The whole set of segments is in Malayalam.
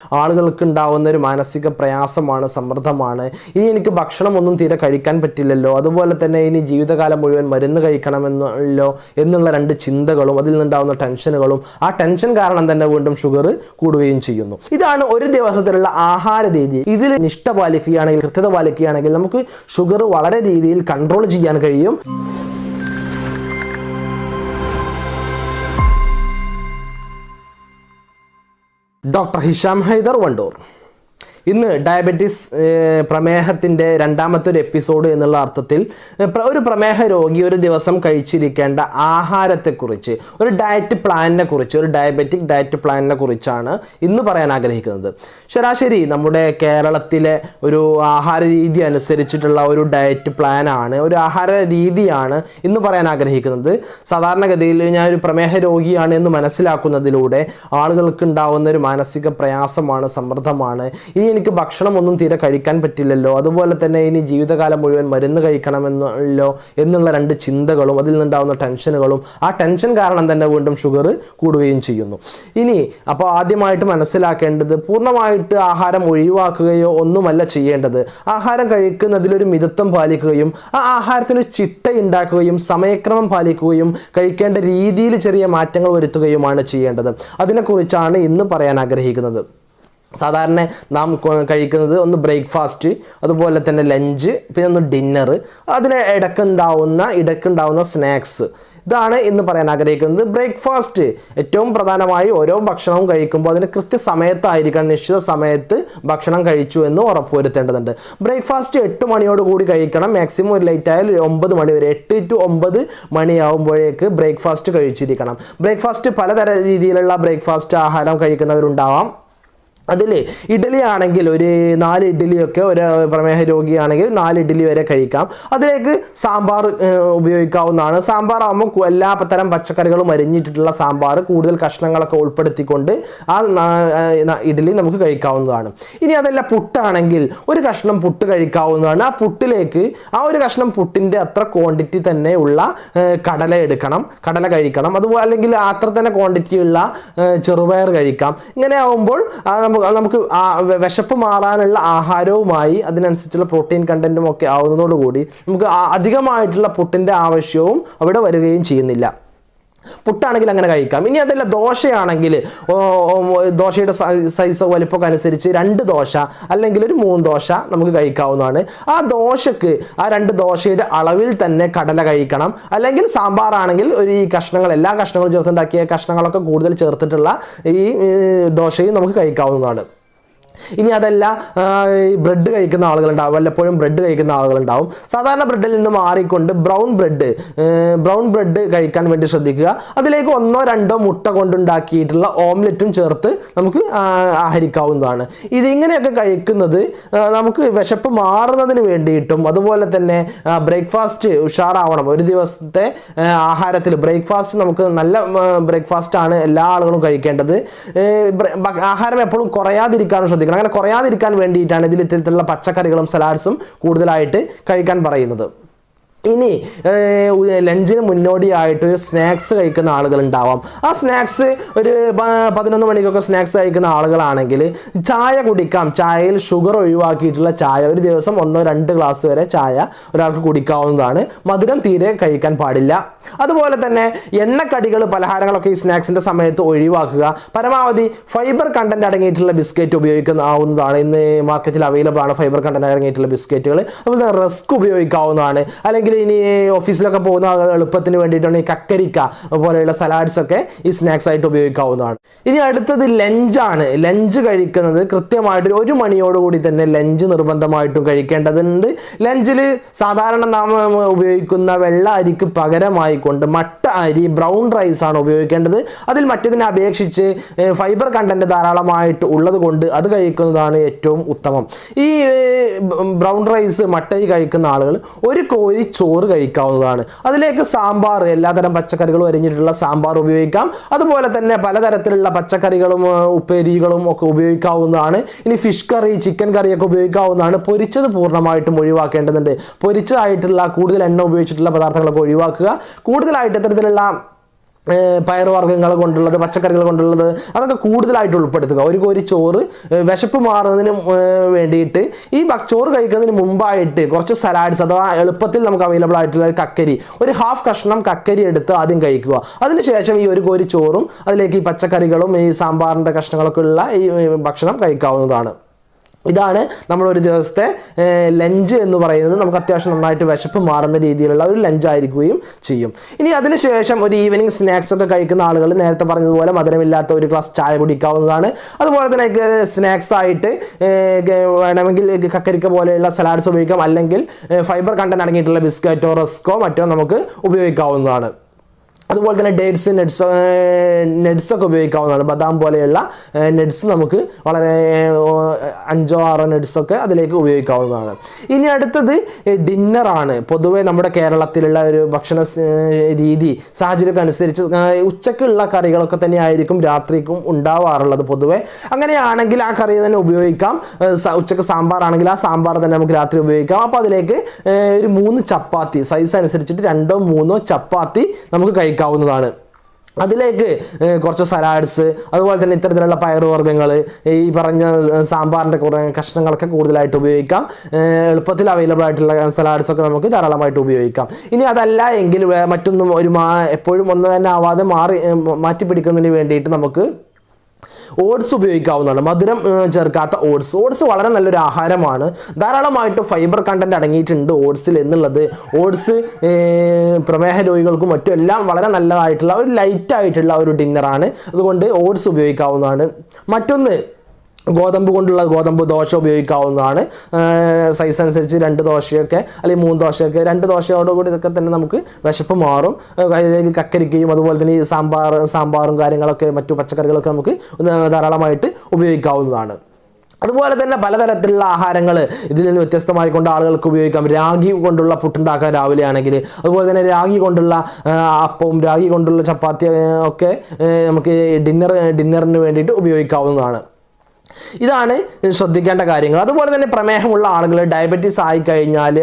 ആളുകൾക്ക് ഉണ്ടാവുന്ന ഒരു മാനസിക പ്രയാസമാണ്, സമ്മർദ്ദമാണ്. ഇനി എനിക്ക് ഭക്ഷണമൊന്നും തീരെ കഴിക്കാൻ പറ്റില്ലല്ലോ, അതുപോലെ തന്നെ ഇനി ജീവിതകാലം മുഴുവൻ മരുന്ന് കഴിക്കണമെന്നല്ലോ എന്നുള്ള രണ്ട് ചിന്തകളും അതിൽ നിന്നുണ്ടാവുന്ന ടെൻഷനുകളും, ആ ടെൻഷൻ കാരണം തന്നെ വീണ്ടും ഷുഗർ കൂടുകയും ചെയ്യുന്നു. ഇതാണ് ഒരു ദിവസത്തിലുള്ള ആഹാര രീതി. ഇതിൽ നിഷ്ഠ പാലിക്കുകയാണെങ്കിൽ, കൃത്യത പാലിക്കുകയാണെങ്കിൽ നമുക്ക് ഷുഗർ വളരെ രീതിയിൽ കൺട്രോൾ ചെയ്യാൻ കഴിയും. ഡോക്ടർ ഹിഷാം ഹൈദർ, വണ്ടൂർ. ഇന്ന് ഡയബറ്റീസ് പ്രമേഹത്തിൻ്റെ രണ്ടാമത്തെ ഒരു എപ്പിസോഡ് എന്നുള്ള അർത്ഥത്തിൽ ഒരു പ്രമേഹ രോഗി ഒരു ദിവസം കഴിച്ചിരിക്കേണ്ട ആഹാരത്തെക്കുറിച്ച്, ഒരു ഡയറ്റ് പ്ലാനിനെ കുറിച്ച്, ഒരു ഡയബറ്റിക് ഡയറ്റ് പ്ലാനിനെ കുറിച്ചാണ് ഇന്ന് പറയാൻ ആഗ്രഹിക്കുന്നത്. ശരാശരി നമ്മുടെ കേരളത്തിലെ ഒരു ആഹാര രീതി അനുസരിച്ചിട്ടുള്ള ഒരു ഡയറ്റ് പ്ലാനാണ്, ഒരു ആഹാര രീതിയാണ് ഇന്ന് പറയാൻ ആഗ്രഹിക്കുന്നത്. സാധാരണഗതിയിൽ ഞാൻ ഒരു പ്രമേഹ രോഗിയാണ് എന്ന് മനസ്സിലാക്കുന്നതിലൂടെ ആളുകൾക്ക് ഉണ്ടാവുന്ന ഒരു മാനസിക പ്രയാസമാണ്, സമ്മർദ്ദമാണ്. ഇനി എനിക്ക് ഭക്ഷണമൊന്നും തീരെ കഴിക്കാൻ പറ്റില്ലല്ലോ, അതുപോലെ തന്നെ ഇനി ജീവിതകാലം മുഴുവൻ മരുന്ന് കഴിക്കണമെന്നല്ലോ എന്നുള്ള രണ്ട് ചിന്തകളും അതിൽ നിന്നുണ്ടാവുന്ന ടെൻഷനുകളും, ആ ടെൻഷൻ കാരണം തന്നെ വീണ്ടും ഷുഗർ കൂടുകയും ചെയ്യുന്നു. ഇനി അപ്പോൾ ആദ്യമായിട്ട് മനസ്സിലാക്കേണ്ടത്, പൂർണ്ണമായിട്ട് ആഹാരം ഒഴിവാക്കുകയോ ഒന്നുമല്ല ചെയ്യേണ്ടത്. ആഹാരം കഴിക്കുന്നതിലൊരു മിതത്വം പാലിക്കുകയും ആ ആഹാരത്തിന് ചിട്ട ഉണ്ടാക്കുകയും സമയക്രമം പാലിക്കുകയും കഴിക്കേണ്ട രീതിയിൽ ചെറിയ മാറ്റങ്ങൾ വരുത്തുകയുമാണ് ചെയ്യേണ്ടത്. അതിനെക്കുറിച്ചാണ് ഇന്ന് പറയാൻ ആഗ്രഹിക്കുന്നത്. സാധാരണ നാം കഴിക്കുന്നത് ഒന്ന് ബ്രേക്ക്ഫാസ്റ്റ്, അതുപോലെ തന്നെ ലഞ്ച്, പിന്നെ ഒന്ന് ഡിന്നർ, അതിന് ഇടയ്ക്കുണ്ടാവുന്ന സ്നാക്സ്. ഇതാണ് ഇന്ന് പറയാൻ ആഗ്രഹിക്കുന്നത്. ബ്രേക്ക്ഫാസ്റ്റ് ഏറ്റവും പ്രധാനമായി ഓരോ ഭക്ഷണവും കഴിക്കുമ്പോൾ അതിന് കൃത്യസമയത്തായിരിക്കണം, നിശ്ചിത സമയത്ത് ഭക്ഷണം കഴിച്ചു എന്ന് ഉറപ്പുവരുത്തേണ്ടതുണ്ട്. ബ്രേക്ക്ഫാസ്റ്റ് 8 മണിയോടുകൂടി കഴിക്കണം, മാക്സിമം ഒരു ലേറ്റ് ആയാൽ 9 മണി വരെ, 8 to 9 മണിയാവുമ്പോഴേക്ക് ബ്രേക്ക്ഫാസ്റ്റ് കഴിച്ചിരിക്കണം. ബ്രേക്ക്ഫാസ്റ്റ് പലതര രീതിയിലുള്ള ബ്രേക്ക്ഫാസ്റ്റ് ആഹാരം കഴിക്കുന്നവരുണ്ടാവാം. അതിൽ ഇഡ്ഡലി ആണെങ്കിൽ ഒരു 4 ഇഡ്ഡലിയൊക്കെ ഒരു പ്രമേഹ രോഗിയാണെങ്കിൽ 4 ഇഡ്ഡലി വരെ കഴിക്കാം. അതിലേക്ക് സാമ്പാർ ഉപയോഗിക്കാവുന്നതാണ്. സാമ്പാർ ആകുമ്പോൾ എല്ലാ തരം പച്ചക്കറികളും അരിഞ്ഞിട്ടുള്ള സാമ്പാർ, കൂടുതൽ കഷ്ണങ്ങളൊക്കെ ഉൾപ്പെടുത്തിക്കൊണ്ട് ആ ഇഡ്ഡലി നമുക്ക് കഴിക്കാവുന്നതാണ്. ഇനി അതല്ല പുട്ടാണെങ്കിൽ ഒരു കഷ്ണം പുട്ട് കഴിക്കാവുന്നതാണ്. ആ പുട്ടിലേക്ക് ആ ഒരു കഷ്ണം പുട്ടിൻ്റെ അത്ര ക്വാണ്ടിറ്റി തന്നെ ഉള്ള കടല കഴിക്കണം. അതുപോലെ അല്ലെങ്കിൽ അത്ര തന്നെ ക്വാണ്ടിറ്റി ഉള്ള ചെറുപയർ കഴിക്കാം. ഇങ്ങനെ ആവുമ്പോൾ നമുക്ക് വിശപ്പ് മാറാനുള്ള ആഹാരവുമായി അതിനനുസരിച്ചുള്ള പ്രോട്ടീൻ കണ്ടന്റും ഒക്കെ ആവുന്നതോടുകൂടി നമുക്ക് അധികമായിട്ടുള്ള പുട്ടിൻ്റെ ആവശ്യവും അവിടെ വരികയും ചെയ്യുന്നില്ല. പുട്ടാണെങ്കിൽ അങ്ങനെ കഴിക്കാം. ഇനി അതല്ല ദോശയാണെങ്കിൽ ദോശയുടെ സൈസോ വലിപ്പമൊക്കെ അനുസരിച്ച് 2 ദോശ അല്ലെങ്കിൽ ഒരു 3 ദോശ നമുക്ക് കഴിക്കാവുന്നതാണ്. ആ ദോശക്ക് ആ 2 ദോശയുടെ അളവിൽ തന്നെ കടല കഴിക്കണം. അല്ലെങ്കിൽ സാമ്പാറാണെങ്കിൽ ഒരു ഈ കഷ്ണങ്ങൾ, എല്ലാ കഷ്ണങ്ങളും ചേർത്തുണ്ടാക്കിയ കഷ്ണങ്ങളൊക്കെ കൂടുതൽ ചേർത്തിട്ടുള്ള ഈ ദോശയും നമുക്ക് കഴിക്കാവുന്നതാണ്. ഇനി അതല്ല ബ്രെഡ് കഴിക്കുന്ന ആളുകളുണ്ടാവും, വല്ലപ്പോഴും ബ്രെഡ് കഴിക്കുന്ന ആളുകളുണ്ടാവും. സാധാരണ ബ്രെഡിൽ നിന്ന് മാറിക്കൊണ്ട് ബ്രൗൺ ബ്രെഡ് കഴിക്കാൻ വേണ്ടി ശ്രദ്ധിക്കുക. അതിലേക്ക് 1-2 മുട്ട കൊണ്ടുണ്ടാക്കിയിട്ടുള്ള ഓംലെറ്റും ചേർത്ത് നമുക്ക് ആഹരിക്കാവുന്നതാണ്. ഇതിങ്ങനെയൊക്കെ കഴിക്കുന്നത് നമുക്ക് വിശപ്പ് മാറുന്നതിന് വേണ്ടിയിട്ടും, അതുപോലെ തന്നെ ബ്രേക്ക്ഫാസ്റ്റ് ഉഷാറാവണം. ഒരു ദിവസത്തെ ആഹാരത്തിൽ ബ്രേക്ക്ഫാസ്റ്റ് നമുക്ക് നല്ല ബ്രേക്ക്ഫാസ്റ്റാണ് എല്ലാ ആളുകളും കഴിക്കേണ്ടത്. ആഹാരം എപ്പോഴും കുറയാതിരിക്കാനും ശ്രദ്ധിക്കണം. അങ്ങനെ കുറയാതിരിക്കാൻ വേണ്ടിയിട്ടാണ് ഇതിൽ ഇത്തരത്തിലുള്ള പച്ചക്കറികളും സലാഡ്സും കൂടുതലായിട്ട് കഴിക്കാൻ പറയുന്നത്. ഇനി ലഞ്ചിന് മുന്നോടിയായിട്ട് സ്നാക്സ് കഴിക്കുന്ന ആളുകളുണ്ടാവാം. ആ സ്നാക്സ് ഒരു 11 മണിക്കൊക്കെ സ്നാക്സ് കഴിക്കുന്ന ആളുകളാണെങ്കിൽ ചായ കുടിക്കാം. ചായയിൽ ഷുഗർ ഒഴിവാക്കിയിട്ടുള്ള ചായ, ഒരു ദിവസം 1-2 ഗ്ലാസ് വരെ ചായ ഒരാൾക്ക് കുടിക്കാവുന്നതാണ്. മധുരം തീരെ കഴിക്കാൻ പാടില്ല. അതുപോലെ തന്നെ എണ്ണക്കടികൾ, പലഹാരങ്ങളൊക്കെ ഈ സ്നാക്സിൻ്റെ സമയത്ത് ഒഴിവാക്കുക. പരമാവധി ഫൈബർ കണ്ടന്റ് അടങ്ങിയിട്ടുള്ള ബിസ്ക്കറ്റ് ഉപയോഗിക്കാവുന്നതാണ്. ഇന്ന് മാർക്കറ്റിൽ അവൈലബിൾ ആണ് ഫൈബർ കണ്ടന്റ് അടങ്ങിയിട്ടുള്ള ബിസ്ക്കറ്റുകൾ. അതുപോലെ തന്നെ റസ്ക് ഉപയോഗിക്കാവുന്നതാണ്. അല്ലെങ്കിൽ ഇനി ഓഫീസിലൊക്കെ പോകുന്ന എളുപ്പത്തിന് വേണ്ടിയിട്ടാണ് ഈ കക്കരിക്ക പോലെയുള്ള സലാഡ്സ് ഒക്കെ ഈ സ്നാക്സ് ആയിട്ട് ഉപയോഗിക്കാവുന്നതാണ്. ഇനി അടുത്തത് ലഞ്ചാണ്. ലഞ്ച് കഴിക്കുന്നത് കൃത്യമായിട്ട് 1 മണിയോടുകൂടി തന്നെ ലഞ്ച് നിർബന്ധമായിട്ടും കഴിക്കേണ്ടതുണ്ട്. ലഞ്ചിൽ സാധാരണ നാം ഉപയോഗിക്കുന്ന വെള്ള അരിക്ക് പകരമായിക്കൊണ്ട് മട്ട അരി, ബ്രൗൺ റൈസ് ആണ് ഉപയോഗിക്കേണ്ടത്. അതിൽ മറ്റതിനെ അപേക്ഷിച്ച് ഫൈബർ കണ്ടന്റ് ധാരാളമായിട്ട് ഉള്ളത് കൊണ്ട് അത് കഴിക്കുന്നതാണ് ഏറ്റവും ഉത്തമം. ഈ ബ്രൗൺ റൈസ്, മട്ടരി കഴിക്കുന്ന ആളുകൾ ഒരു കോരി ചോറ് കഴിക്കാവുന്നതാണ്. അതിലേക്ക് സാമ്പാർ, എല്ലാതരം പച്ചക്കറികളും അരിഞ്ഞിട്ടുള്ള സാമ്പാർ ഉപയോഗിക്കാം. അതുപോലെ തന്നെ പലതരത്തിലുള്ള പച്ചക്കറികളും ഉപ്പേരികളും ഒക്കെ ഉപയോഗിക്കാവുന്നതാണ്. ഇനി ഫിഷ് കറി, ചിക്കൻ കറിയൊക്കെ ഉപയോഗിക്കാവുന്നതാണ്. പൊരിച്ചത് പൂർണ്ണമായിട്ടും ഒഴിവാക്കേണ്ടതുണ്ട്. പൊരിച്ചതായിട്ടുള്ള കൂടുതൽ എണ്ണ ഉപയോഗിച്ചിട്ടുള്ള പദാർത്ഥങ്ങളൊക്കെ ഒഴിവാക്കുക. കൂടുതലായിട്ട് ഇത്തരത്തിലുള്ള പയറുവർഗ്ഗങ്ങൾ കൊണ്ടുള്ളത്, പച്ചക്കറികൾ കൊണ്ടുള്ളത്, അതൊക്കെ കൂടുതലായിട്ട് ഉൾപ്പെടുത്തുക. ഒരു കോരി ചോറ് വിശപ്പ് മാറുന്നതിന് വേണ്ടിയിട്ട് ഈ ചോറ് കഴിക്കുന്നതിന് മുമ്പായിട്ട് കുറച്ച് സലാഡ്സ് അഥവാ എളുപ്പത്തിൽ നമുക്ക് അവൈലബിൾ ആയിട്ടുള്ള കക്കരി, ഒരു ഹാഫ് കഷ്ണം കക്കരി എടുത്ത് ആദ്യം കഴിക്കുക. അതിനുശേഷം ഈ ഒരു കോരി ചോറും അതിലേക്ക് ഈ പച്ചക്കറികളും ഈ സാമ്പാറിൻ്റെ കഷ്ണങ്ങളൊക്കെ ഉള്ള ഈ ഭക്ഷണം കഴിക്കാവുന്നതാണ്. ഇതാണ് നമ്മളൊരു ദിവസത്തെ ലഞ്ച് എന്ന് പറയുന്നത്. നമുക്ക് അത്യാവശ്യം നന്നായിട്ട് വിശപ്പ് മാറുന്ന രീതിയിലുള്ള ഒരു ലഞ്ച് ആയിരിക്കുകയും ചെയ്യും. ഇനി അതിനുശേഷം ഒരു ഈവനിങ് സ്നാക്സ് ഒക്കെ കഴിക്കുന്ന ആളുകൾ നേരത്തെ പറഞ്ഞതുപോലെ മധുരമില്ലാത്ത ഒരു ഗ്ലാസ് ചായ കുടിക്കാവുന്നതാണ്. അതുപോലെ തന്നെ സ്നാക്സ് ആയിട്ട് വേണമെങ്കിൽ കക്കരിക്ക പോലെയുള്ള സലാഡ്സ് ഉപയോഗിക്കാം, അല്ലെങ്കിൽ ഫൈബർ കണ്ടന്റ് അടങ്ങിയിട്ടുള്ള ബിസ്ക്കറ്റോ റസ്കോ മറ്റോ നമുക്ക് ഉപയോഗിക്കാവുന്നതാണ്. അതുപോലെ തന്നെ ഡേറ്റ്സ്, നെഡ്സൊക്കെ ഉപയോഗിക്കാവുന്നതാണ്. ബദാം പോലെയുള്ള നെഡ്സ് നമുക്ക് വളരെ 5-6 നെഡ്സൊക്കെ അതിലേക്ക് ഉപയോഗിക്കാവുന്നതാണ്. ഇനി അടുത്തത് ഡിന്നറാണ്. പൊതുവെ നമ്മുടെ കേരളത്തിലുള്ള ഒരു ഭക്ഷണ രീതി സാഹചര്യമൊക്കെ അനുസരിച്ച് ഉച്ചക്കുള്ള കറികളൊക്കെ തന്നെ ആയിരിക്കും രാത്രിക്കും ഉണ്ടാവാറുള്ളത് പൊതുവെ. അങ്ങനെയാണെങ്കിൽ ആ കറി തന്നെ ഉപയോഗിക്കാം. ഉച്ചക്ക് സാമ്പാർ ആണെങ്കിൽ ആ സാമ്പാർ തന്നെ നമുക്ക് രാത്രി ഉപയോഗിക്കാം. അപ്പോൾ അതിലേക്ക് ഒരു 3 ചപ്പാത്തി, സൈസ് അനുസരിച്ചിട്ട് 2-3 ചപ്പാത്തി നമുക്ക് കഴിക്കാം. അതിലേക്ക് കുറച്ച് സലാഡ്സ്, അതുപോലെ തന്നെ ഇത്തരത്തിലുള്ള പയറുവർഗ്ഗങ്ങൾ, ഈ പറഞ്ഞ സാമ്പാറിൻ്റെ കുറേ കഷ്ണങ്ങളൊക്കെ കൂടുതലായിട്ട് ഉപയോഗിക്കാം. എളുപ്പത്തിൽ അവൈലബിൾ ആയിട്ടുള്ള സലാഡ്സൊക്കെ നമുക്ക് ധാരാളമായിട്ട് ഉപയോഗിക്കാം. ഇനി അതല്ല എങ്കിൽ മറ്റൊന്നും എപ്പോഴും ഒന്ന് തന്നെ ആവാതെ മാറ്റി പിടിക്കുന്നതിന് വേണ്ടിയിട്ട് നമുക്ക് ഓട്സ് ഉപയോഗിക്കാവുന്നതാണ്. മധുരം ചേർക്കാത്ത ഓട്സ് വളരെ നല്ലൊരു ആഹാരമാണ്. ധാരാളമായിട്ട് ഫൈബർ കണ്ടന്റ് അടങ്ങിയിട്ടുണ്ട് ഓട്സിൽ എന്നുള്ളത്. ഓട്സ് പ്രമേഹ രോഗികൾക്കും മറ്റും എല്ലാം വളരെ നല്ലതായിട്ടുള്ള ഒരു ലൈറ്റ് ആയിട്ടുള്ള ഒരു ഡിന്നറാണ്. അതുകൊണ്ട് ഓട്സ് ഉപയോഗിക്കാവുന്നതാണ്. മറ്റൊന്ന് ഗോതമ്പ് ദോശ ഉപയോഗിക്കാവുന്നതാണ്. സൈസ് അനുസരിച്ച് 2 ദോശയൊക്കെ അല്ലെങ്കിൽ 3 ദോശയൊക്കെ, 2 ദോശയോടുകൂടി ഇതൊക്കെ തന്നെ നമുക്ക് വിശപ്പ് മാറും. അതിലേക്ക് കക്കരിക്കയും അതുപോലെ തന്നെ ഈ സാമ്പാറും കാര്യങ്ങളൊക്കെ മറ്റു പച്ചക്കറികളൊക്കെ നമുക്ക് ധാരാളമായിട്ട് ഉപയോഗിക്കാവുന്നതാണ്. അതുപോലെ തന്നെ പലതരത്തിലുള്ള ആഹാരങ്ങൾ ഇതിൽ നിന്ന് വ്യത്യസ്തമായിക്കൊണ്ട് ആളുകൾക്ക് ഉപയോഗിക്കാം. രാഗി കൊണ്ടുള്ള പുട്ടുണ്ടാക്കാൻ രാവിലെ ആണെങ്കിൽ, അതുപോലെ തന്നെ രാഗി കൊണ്ടുള്ള അപ്പവും രാഗി കൊണ്ടുള്ള ചപ്പാത്തി ഒക്കെ നമുക്ക് ഡിന്നറിന് വേണ്ടിയിട്ട് ഉപയോഗിക്കാവുന്നതാണ്. ഇതാണ് ശ്രദ്ധിക്കേണ്ട കാര്യങ്ങൾ. അതുപോലെ തന്നെ പ്രമേഹമുള്ള ആളുകൾ, ഡയബറ്റീസ് ആയിക്കഴിഞ്ഞാൽ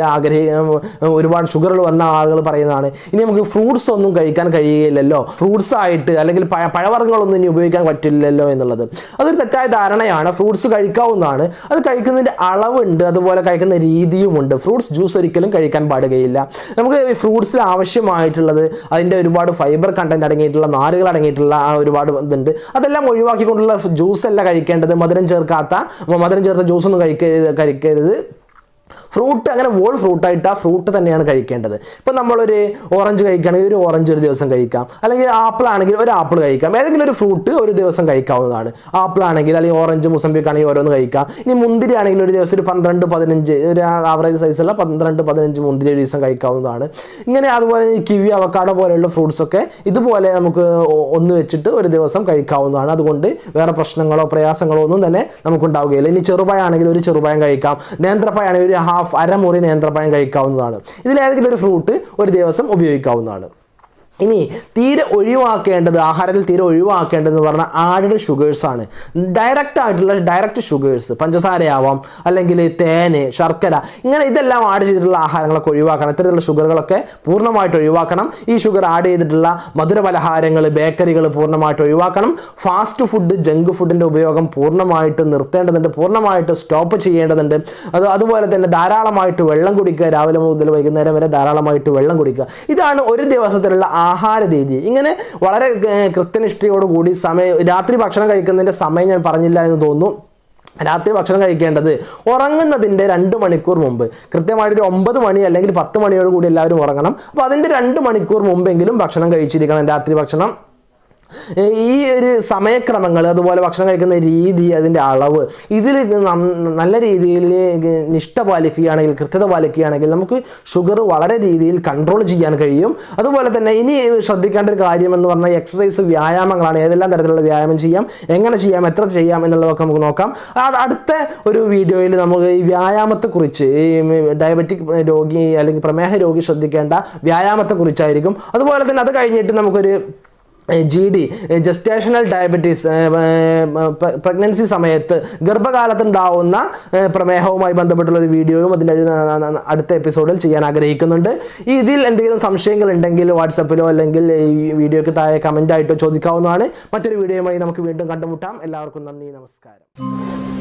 ഒരുപാട് ഷുഗറുകൾ വന്ന ആളുകൾ പറയുന്നതാണ്, ഇനി നമുക്ക് ഫ്രൂട്ട്സ് ഒന്നും കഴിക്കാൻ കഴിയില്ലല്ലോ, ഫ്രൂട്ട്സ് ആയിട്ട് അല്ലെങ്കിൽ പഴവർഗ്ഗങ്ങളൊന്നും ഇനി ഉപയോഗിക്കാൻ പറ്റില്ലല്ലോ എന്നുള്ളത്. അതൊരു തെറ്റായ ധാരണയാണ്. ഫ്രൂട്ട്സ് കഴിക്കാവുന്നതാണ്. അത് കഴിക്കുന്നതിൻ്റെ അളവുണ്ട്, അതുപോലെ കഴിക്കുന്ന രീതിയുമുണ്ട്. ഫ്രൂട്ട്സ് ജ്യൂസ് ഒരിക്കലും കഴിക്കാൻ പാടുകയില്ല. നമുക്ക് ഫ്രൂട്ട്സിൽ ആവശ്യമായിട്ടുള്ളത് അതിൻ്റെ ഒരുപാട് ഫൈബർ കണ്ടന്റ് അടങ്ങിയിട്ടുള്ള, നാരുകൾ അടങ്ങിയിട്ടുള്ള ഒരുപാട് ഇതുണ്ട്. അതെല്ലാം ഒഴിവാക്കിക്കൊണ്ടുള്ള ജ്യൂസ് അല്ല കഴിക്കേണ്ടത്. മധുരം ചേർത്ത ജ്യൂസൊന്നും കഴിക്കരുത്. ഫ്രൂട്ട് അങ്ങനെ വോൾ ഫ്രൂട്ടായിട്ട് ആ ഫ്രൂട്ട് തന്നെയാണ് കഴിക്കേണ്ടത്. ഇപ്പം നമ്മളൊരു ഓറഞ്ച് കഴിക്കുകയാണെങ്കിൽ ഒരു ഓറഞ്ച് ഒരു ദിവസം കഴിക്കാം, അല്ലെങ്കിൽ ആപ്പിൾ ആണെങ്കിൽ ഒരു ആപ്പിൾ കഴിക്കാം. ഏതെങ്കിലും ഒരു ഫ്രൂട്ട് ഒരു ദിവസം കഴിക്കാവുന്നതാണ്. ആപ്പിൾ ആണെങ്കിൽ അല്ലെങ്കിൽ ഓറഞ്ച് മുസംബിക്ക് ആണെങ്കിൽ ഓരോന്ന് കഴിക്കാം. ഇനി മുന്തിരി ആണെങ്കിൽ ഒരു ദിവസം ഒരു 12-15 ഒരു ആവറേജ് സൈസുള്ള 12-15 മുന്തിരി ഒരു ദിവസം കഴിക്കാവുന്നതാണ്. ഇങ്ങനെ അതുപോലെ കിവി, അവക്കാഡോ പോലെയുള്ള ഫ്രൂട്ട്സൊക്കെ ഇതുപോലെ നമുക്ക് ഒന്ന് വെച്ചിട്ട് ഒരു ദിവസം കഴിക്കാവുന്നതാണ്. അതുകൊണ്ട് വേറെ പ്രശ്നങ്ങളോ പ്രയാസങ്ങളോ ഒന്നും തന്നെ നമുക്കുണ്ടാവുകയില്ല. ഇനി ചെറുപഴം ആണെങ്കിൽ ഒരു ചെറുപഴം കഴിക്കാം. നേന്ത്രപ്പഴം ആണെങ്കിൽ ഒരു അരമുറി നേന്ത്രപ്പഴം കഴിക്കാവുന്നതാണ്. ഇതിലേതെങ്കിലും ഒരു ഫ്രൂട്ട് ഒരു ദിവസം ഉപയോഗിക്കാവുന്നതാണ്. ഇനി തീരെ ഒഴിവാക്കേണ്ടത്, ആഹാരത്തിൽ തീരെ ഒഴിവാക്കേണ്ടതെന്ന് പറഞ്ഞാൽ ആഡഡ് ഷുഗേഴ്സാണ്. ഡയറക്റ്റ് ഷുഗേഴ്സ്, പഞ്ചസാരയാവാം, അല്ലെങ്കിൽ തേന്, ശർക്കര, ഇങ്ങനെ ഇതെല്ലാം ആഡ് ചെയ്തിട്ടുള്ള ആഹാരങ്ങളൊക്കെ ഒഴിവാക്കണം. ഇത്തരത്തിലുള്ള ഷുഗറുകളൊക്കെ പൂർണ്ണമായിട്ട് ഒഴിവാക്കണം. ഈ ഷുഗർ ആഡ് ചെയ്തിട്ടുള്ള മധുരപലഹാരങ്ങൾ, ബേക്കറികൾ പൂർണ്ണമായിട്ട് ഒഴിവാക്കണം. ഫാസ്റ്റ് ഫുഡ്, ജങ്ക് ഫുഡിൻ്റെ ഉപയോഗം പൂർണ്ണമായിട്ട് നിർത്തേണ്ടതുണ്ട്, പൂർണ്ണമായിട്ട് സ്റ്റോപ്പ് ചെയ്യേണ്ടതുണ്ട്. അതുപോലെ തന്നെ ധാരാളമായിട്ട് വെള്ളം കുടിക്കുക. രാവിലെ മുതൽ വൈകുന്നേരം വരെ ധാരാളമായിട്ട് വെള്ളം കുടിക്കുക. ഇതാണ് ഒരു ദിവസത്തിലുള്ള ആഹാര രീതി. ഇങ്ങനെ വളരെ കൃത്യനിഷ്ഠയോടുകൂടി രാത്രി ഭക്ഷണം കഴിക്കുന്നതിൻ്റെ സമയം ഞാൻ പറഞ്ഞില്ല എന്ന് തോന്നുന്നു. രാത്രി ഭക്ഷണം കഴിക്കേണ്ടത് ഉറങ്ങുന്നതിൻ്റെ 2 മണിക്കൂർ മുമ്പ്, കൃത്യമായിട്ടൊരു 9 മണി അല്ലെങ്കിൽ 10 മണിയോട് കൂടി എല്ലാവരും ഉറങ്ങണം. അപ്പോൾ അതിൻ്റെ 2 മണിക്കൂർ മുമ്പെങ്കിലും ഭക്ഷണം കഴിച്ചിരിക്കണം, രാത്രി ഭക്ഷണം. ഈ ഒരു സമയക്രമങ്ങൾ, അതുപോലെ ഭക്ഷണം കഴിക്കുന്ന രീതി, അതിൻ്റെ അളവ്, ഇതിൽ നല്ല രീതിയിൽ നിഷ്ഠ പാലിക്കുകയാണെങ്കിൽ, കൃത്യത പാലിക്കുകയാണെങ്കിൽ നമുക്ക് ഷുഗർ വളരെ രീതിയിൽ കൺട്രോൾ ചെയ്യാൻ കഴിയും. അതുപോലെ തന്നെ ഇനി ശ്രദ്ധിക്കേണ്ട ഒരു കാര്യം എന്ന് പറഞ്ഞാൽ എക്സസൈസ്, വ്യായാമങ്ങളാണ്. ഏതെല്ലാം തരത്തിലുള്ള വ്യായാമം ചെയ്യാം, എങ്ങനെ ചെയ്യാം, എത്ര ചെയ്യാം എന്നുള്ളതൊക്കെ നമുക്ക് നോക്കാം. അടുത്ത ഒരു വീഡിയോയിൽ നമുക്ക് ഈ വ്യായാമത്തെക്കുറിച്ച്, ഈ ഡയബറ്റിക് രോഗി അല്ലെങ്കിൽ പ്രമേഹ രോഗി ശ്രദ്ധിക്കേണ്ട വ്യായാമത്തെക്കുറിച്ചായിരിക്കും. അതുപോലെ തന്നെ അത് കഴിഞ്ഞിട്ട് നമുക്കൊരു GD ജസ്റ്റേഷണൽ ഡയബറ്റീസ് പ്രഗ്നൻസി സമയത്ത് ഗർഭകാലത്തുണ്ടാവുന്ന പ്രമേഹവുമായി ബന്ധപ്പെട്ടുള്ള ഒരു വീഡിയോയും അതിൻ്റെ അടുത്ത എപ്പിസോഡിൽ ചെയ്യാൻ ആഗ്രഹിക്കുന്നുണ്ട്. ഇതിൽ എന്തെങ്കിലും സംശയങ്ങൾ ഉണ്ടെങ്കിൽ വാട്സപ്പിലോ അല്ലെങ്കിൽ ഈ വീഡിയോയ്ക്ക് താഴെ കമൻ്റ് ആയിട്ടോ ചോദിക്കാവുന്നതാണ്. മറ്റൊരു വീഡിയോയുമായി നമുക്ക് വീണ്ടും കണ്ടുമുട്ടാം. എല്ലാവർക്കും നന്ദി, നമസ്കാരം.